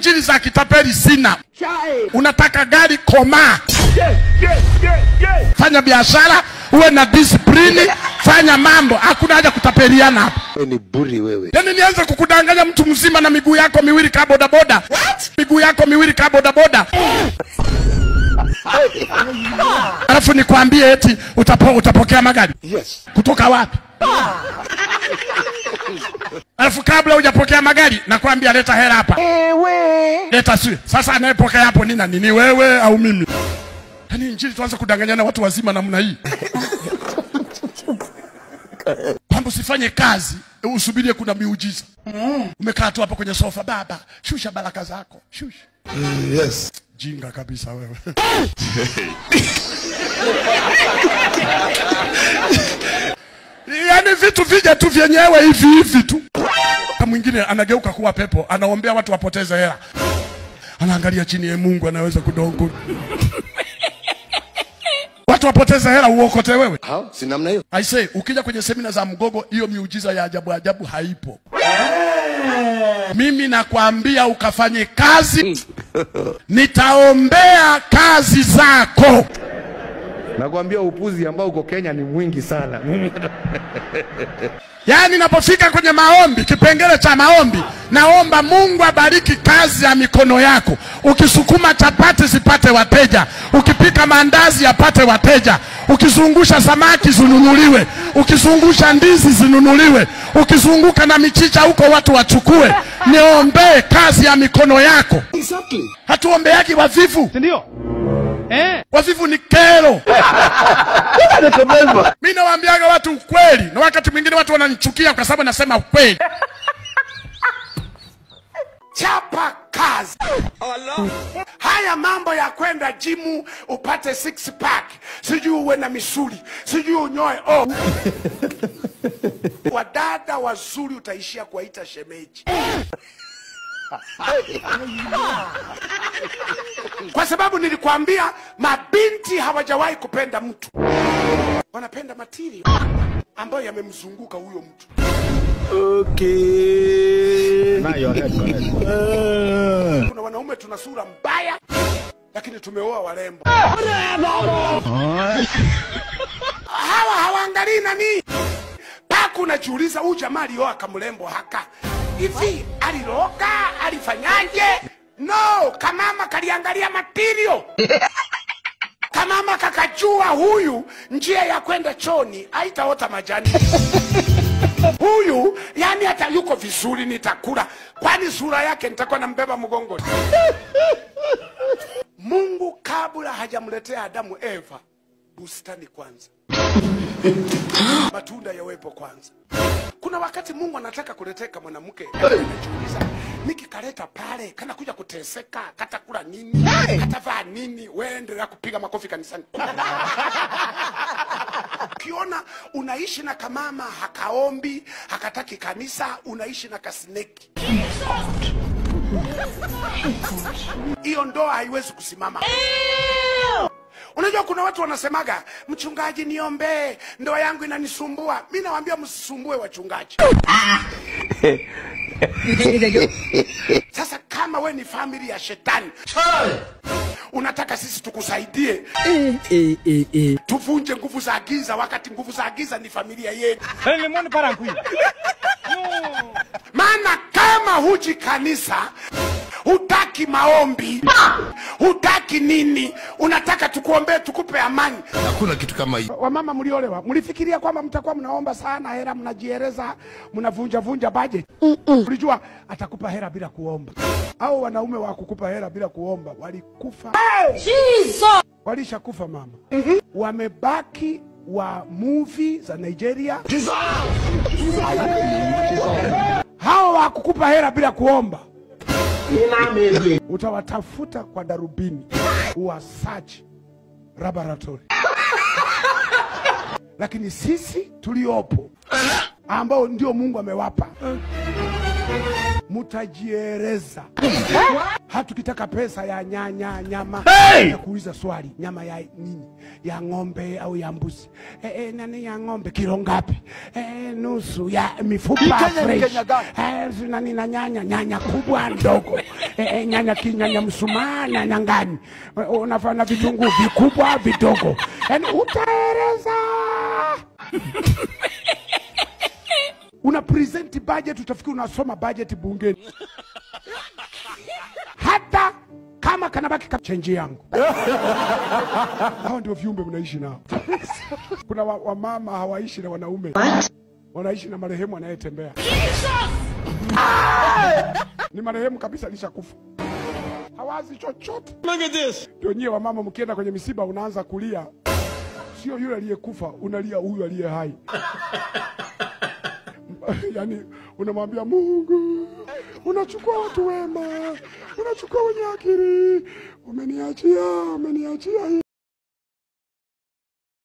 injili za kitapeli sina. Unataka gari koma. Fanya biashara, uwe na discipline, fanya mambo. Hakuna haja kutapeliana hapa. Wewe ni buri wewe. Yaani nianze kukudanganya mtu mzima na miguu yako miwili ka boda boda. What? Miguu yako miwili ka boda boda. Alafu nikwambie eti utapokea magari. Yes. Kutoka wapi? Alafu kabla hujapokea magari nakwambia leta hela hapa. Leta sio. Sasa anayepokea hapo ni wewe au mimi? Yaani injili tuanze kudanganyana watu wazima namna hii. Kwamba usifanye kazi, usubirie kuna miujiza. Umekaa tu hapo kwenye sofa, baba, shusha baraka zako. Shusha. Yes. Jinga kabisa wewe. Yaani vitu vija tu vyenyewe hivi tu. Kama mwingine anageuka kuwa pepo, anaombea watu wapoteze hela. Anaangalia chini ya Mungu anaweza kudongo. Watu wapoteze hela uokote wewe. Si namna hiyo. I say, ukija kwenye semina za Mgogo, hiyo miujiza ya ajabu haipo. Mimi nakwambia ukafanye kazi. Nitaombea kazi zako. Nakwambia upuzi ambao uko Kenya ni mwingi sana. Yaani napofika kwenye maombi, kipengele cha maombi, naomba Mungu abariki kazi ya mikono yako. Ukisukuma chapati zipate wateja, ukipika mandazi yapate wateja, ukizungusha samaki zinunuliwe, ukizungusha ndizi zinunuliwe, ukizunguka na michicha huko watu wachukue. Niombe kazi ya mikono yako. Exactly. Hatuombeagi wavivu. Ndio. Wavivu ni kero. Mimi nawaambiaga watu ukweli, na wakati mwingine watu wananichukia kwa sababu nasema ukweli. Chapa kazi. Allah. Haya mambo ya kwenda jimu upate six pack, sijui uwe na misuli, sijui unyoe wadada wazuri utaishia kuwaita shemeji. Kwa sababu nilikwambia mabinti hawajawahi kupenda mtu. Wanapenda material ambayo yamemzunguka huyo mtu. Okay. Now your head correct. Kuna wanaume tuna sura mbaya lakini tumeoa warembo. Hawa hawaangalii nani. Paka unajiuliza huyu jamaa alioa kamrembo haka. Hivi aliroga, alifanyaje? No, kamama kaliangalia material. Kamama kakajua huyu njia ya kwenda choni haitaota majani. Huyu yani hata yuko vizuri nitakula, kwani sura yake nitakuwa nambeba mgongoni. Mungu kabla hajamletea Adamu Eva bustani kwanza. Matunda yawepo kwanza. Kuna wakati Mungu anataka kuleteka mwanamke, anajiuliza, nikikaleta pale kana kuja kuteseka, katakula nini? Katavaa nini? Wewe endelea kupiga makofi kanisani. Kiona unaishi na kamama hakaombi, hakataki kanisa, unaishi na kasineki. Hiyo ndoa haiwezi kusimama. Unajua kuna watu wanasemaga, mchungaji niombe, ndoa yangu inanisumbua. Mimi nawaambia msisumbue wachungaji. Sasa kama we ni family ya shetani, unataka sisi tukusaidie, tuvunje nguvu za giza, wakati nguvu za giza ni familia yetu. Maana kama huji kanisa, hutaki maombi, hutaki nini, unataka tukuombee tukupe amani. Hakuna kitu kama hiyo. Wamama mliolewa, mlifikiria kwamba mtakuwa mnaomba sana hela, mnajiereza, mnavunja budget? Ulijua atakupa hela bila kuomba. Au wanaume wa kukupa hela bila kuomba walikufa. Jesus! Walishakufa mama. Wamebaki wa movie za Nigeria. Hao wa kukupa hela bila kuomba, utawatafuta kwa darubini, uwasearch laboratory. Lakini sisi tuliopo ambao ndio Mungu amewapa, Mutajiereza. Hatukitaka pesa ya nyama. Ya kuuliza swali, nyama ya nini? Ya ng'ombe au ya mbuzi? Nani ya ng'ombe kilo ngapi? Nusu ya mifupa fresh. Nani na nyanya kubwa ndogo. Nyanya msuma, nyanya ngani? Unafanya vitunguu vikubwa vidogo. Utaeleza. Una present budget, utafikiri unasoma budget bungeni. Hata kama kanabaki change yangu. Hao ndio viumbe mnaishi nao. Kuna wamama hawaishi na wanaume. Wanaishi na marehemu anayetembea. Ni marehemu kabisa alishakufa. Hawazi chochote. Look at this. Ndio nyie wamama mkienda kwenye misiba unaanza kulia. Sio yule aliyekufa, unalia huyu aliye hai. Yani unamwambia Mungu, unachukua watu wema, unachukua wenye akili, umeniachia hii.